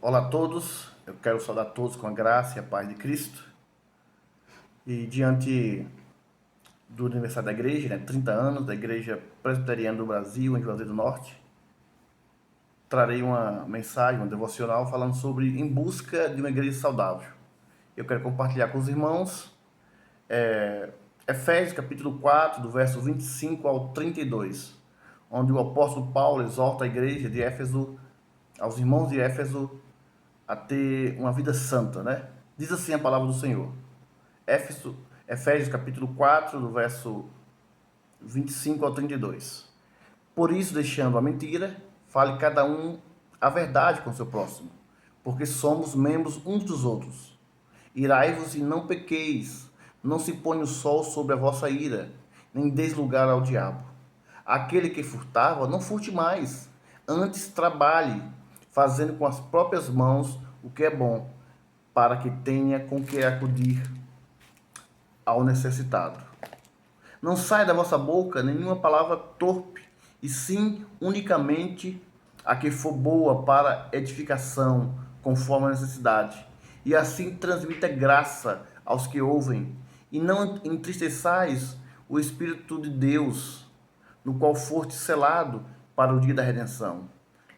Olá a todos, eu quero saudar todos com a graça e a paz de Cristo. E diante do aniversário da igreja, 30 anos da Igreja Presbiteriana do Brasil, em Juazeiro do Norte, trarei uma mensagem, um devocional, falando sobre Em Busca de uma Igreja Saudável. Eu quero compartilhar com os irmãos Efésios capítulo 4, do verso 25 ao 32, onde o apóstolo Paulo exorta a igreja de Éfeso, aos irmãos de Éfeso, a ter uma vida santa, né? Diz assim a palavra do Senhor. Efésios capítulo 4, do verso 25 ao 32. Por isso, deixando a mentira, fale cada um a verdade com seu próximo, porque somos membros uns dos outros. Irai-vos e não pequeis, não se ponha o sol sobre a vossa ira, nem deis lugar ao diabo. Aquele que furtava, não furte mais, antes trabalhe, fazendo com as próprias mãos o que é bom, para que tenha com que acudir ao necessitado. Não saia da vossa boca nenhuma palavra torpe, e sim unicamente a que for boa para edificação, conforme a necessidade, e assim transmita graça aos que ouvem, e não entristeçais o Espírito de Deus, no qual foste selado para o dia da redenção.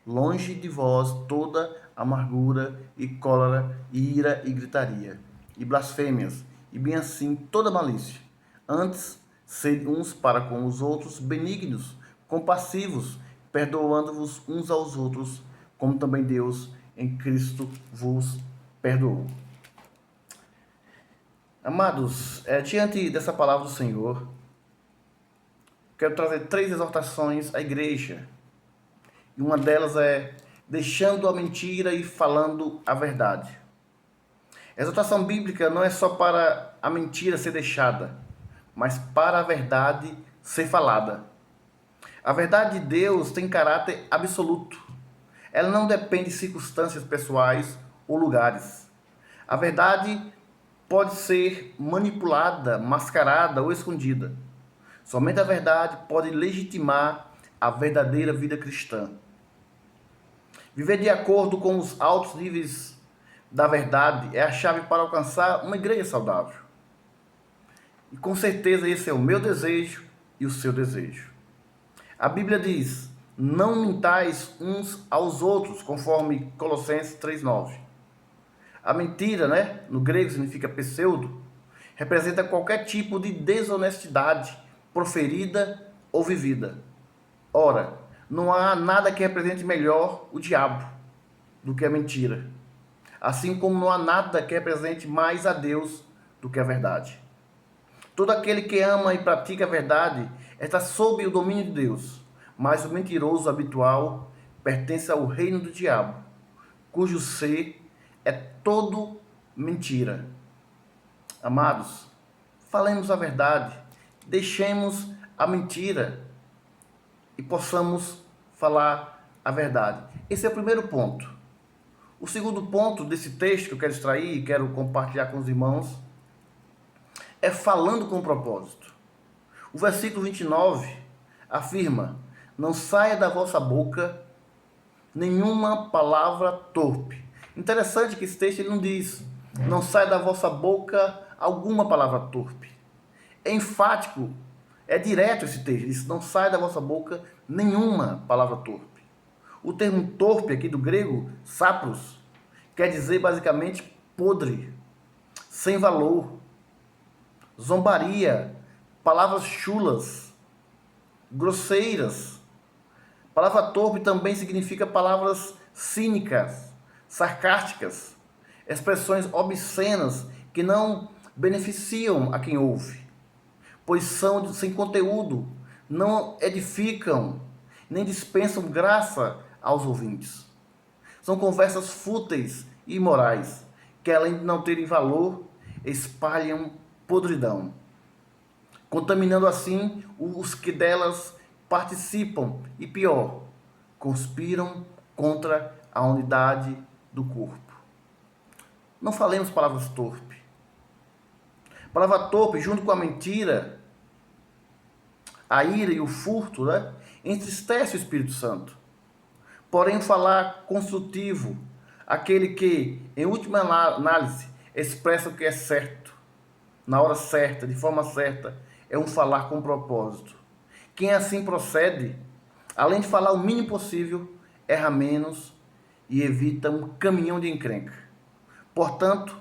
Longe de vós toda amargura e cólera, e ira e gritaria, e blasfêmias, e bem assim toda malícia. Antes, sede uns para com os outros benignos, compassivos, perdoando-vos uns aos outros, como também Deus em Cristo vos perdoou. Amados, diante dessa palavra do Senhor, quero trazer 3 exortações à igreja. E uma delas é deixando a mentira e falando a verdade. A exortação bíblica não é só para a mentira ser deixada, mas para a verdade ser falada. A verdade de Deus tem caráter absoluto. Ela não depende de circunstâncias pessoais ou lugares. A verdade pode ser manipulada, mascarada ou escondida. Somente a verdade pode legitimar a verdadeira vida cristã. Viver de acordo com os altos níveis da verdade é a chave para alcançar uma igreja saudável. E com certeza esse é o meu desejo e o seu desejo. A Bíblia diz: não mintais uns aos outros, conforme Colossenses 3,9. A mentira, no grego significa pseudo, representa qualquer tipo de desonestidade proferida ou vivida. Ora, não há nada que represente melhor o diabo do que a mentira. Assim como não há nada que represente mais a Deus do que a verdade. Todo aquele que ama e pratica a verdade está sob o domínio de Deus, mas o mentiroso habitual pertence ao reino do diabo, cujo ser é todo mentira. Amados, falemos a verdade, deixemos a mentira e possamos falar a verdade. Esse é o primeiro ponto. O segundo ponto desse texto que eu quero extrair e quero compartilhar com os irmãos é falando com propósito. O versículo 29 afirma: não saia da vossa boca nenhuma palavra torpe. Interessante que esse texto ele não diz: não saia da vossa boca alguma palavra torpe. É enfático, é direto esse texto. Ele diz: não saia da vossa boca nenhuma palavra torpe. O termo torpe aqui do grego, sapros, quer dizer basicamente podre, sem valor, zombaria, palavras chulas, grosseiras. A palavra torpe também significa palavras cínicas, sarcásticas, expressões obscenas que não beneficiam a quem ouve, pois são sem conteúdo, não edificam, nem dispensam graça aos ouvintes. São conversas fúteis e imorais, que além de não terem valor, espalham podridão, contaminando assim os que delas participam e, pior, conspiram contra a unidade do corpo. Não falemos palavras torpes. Palavra torpe, junto com a mentira, a ira e o furto, entristece o Espírito Santo. Porém, o falar construtivo, Aquele que, em última análise, expressa o que é certo, na hora certa, de forma certa, é um falar com propósito. Quem assim procede, além de falar o mínimo possível, erra menos e evita um caminhão de encrenca. Portanto,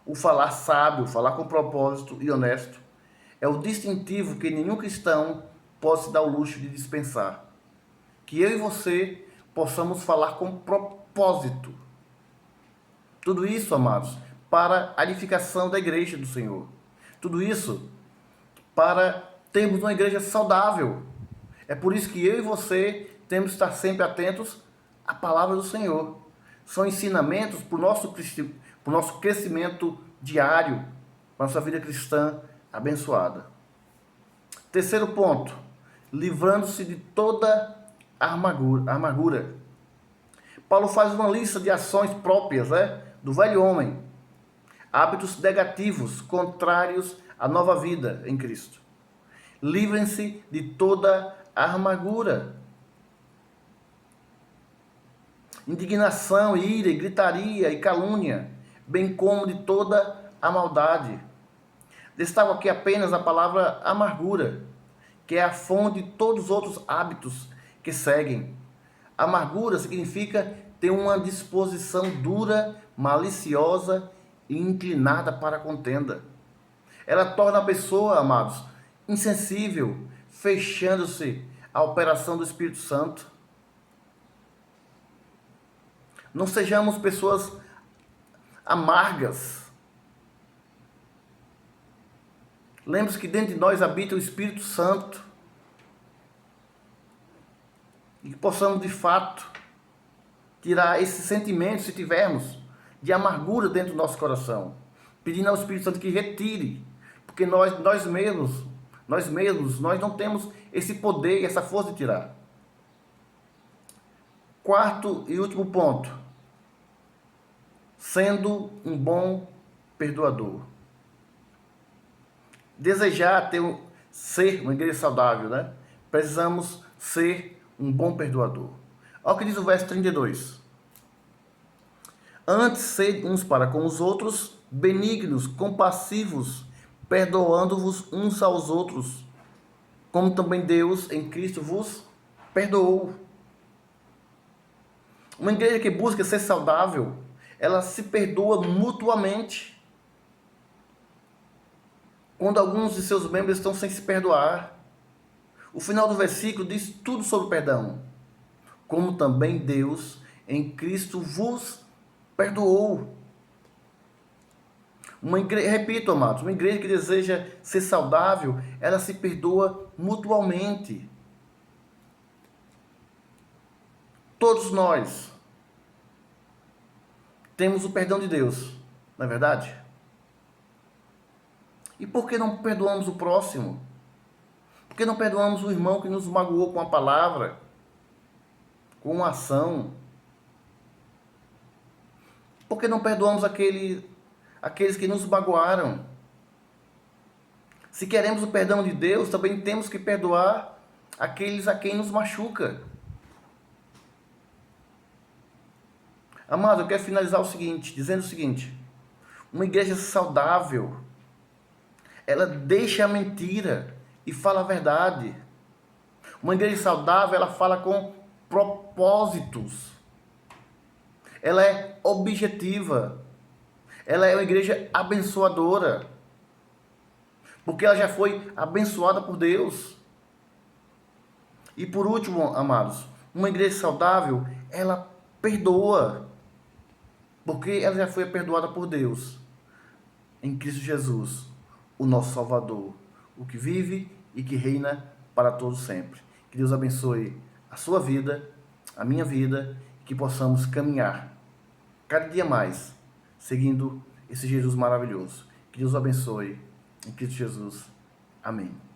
o falar sábio, falar com propósito e honesto, é o distintivo que nenhum cristão pode se dar o luxo de dispensar. Que eu e você possamos falar com propósito. Tudo isso, amados, para a edificação da igreja do Senhor. Tudo isso para termos uma igreja saudável. É por isso que eu e você temos que estar sempre atentos à palavra do Senhor. São ensinamentos para o nosso crescimento diário, para a nossa vida cristã abençoada. Terceiro ponto, livrando-se de toda amargura. Paulo faz uma lista de ações próprias, do velho homem, hábitos negativos, contrários à nova vida em Cristo. Livrem-se de toda amargura, indignação, ira, gritaria e calúnia, bem como de toda a maldade. Destaco aqui apenas a palavra amargura, que é a fonte de todos os outros hábitos que seguem. Amargura significa ter uma disposição dura, maliciosa e inclinada para a contenda. Ela torna a pessoa, amados, insensível, fechando-se à operação do Espírito Santo. Não sejamos pessoas amargas. Lembre-se que dentro de nós habita o Espírito Santo. E que possamos, de fato, tirar esse sentimento, se tivermos, de amargura dentro do nosso coração. Pedindo ao Espírito Santo que retire. Porque nós mesmos, nós não temos esse poder e essa força de tirar. Quarto e último ponto. Sendo um bom perdoador. Desejar ser uma igreja saudável, precisamos ser um bom perdoador. Olha o que diz o verso 32. Antes, sede uns para com os outros, benignos, compassivos, perdoando-vos uns aos outros, como também Deus em Cristo vos perdoou. Uma igreja que busca ser saudável, ela se perdoa mutuamente. Quando alguns de seus membros estão sem se perdoar. O final do versículo diz tudo sobre perdão. Como também Deus em Cristo vos perdoou. Repito, amados, uma igreja que deseja ser saudável, ela se perdoa mutuamente. Todos nós temos o perdão de Deus, não é verdade? E por que não perdoamos o próximo? Por que não perdoamos o irmão que nos magoou com a palavra, com uma ação? Por que não perdoamos aqueles que nos magoaram? Se queremos o perdão de Deus, também temos que perdoar aqueles a quem nos machuca. Amado, eu quero finalizar dizendo o seguinte: uma igreja saudável, ela deixa a mentira e fala a verdade. Uma igreja saudável, ela fala com propósitos. Ela é objetiva. Ela é uma igreja abençoadora. Porque ela já foi abençoada por Deus. E por último, amados, uma igreja saudável, ela perdoa. Porque ela já foi perdoada por Deus. Em Cristo Jesus, o nosso Salvador. O que vive e que reina para todos sempre. Que Deus abençoe a sua vida, a minha vida, que possamos caminhar cada dia mais, seguindo esse Jesus maravilhoso. Que Deus abençoe em Cristo Jesus. Amém.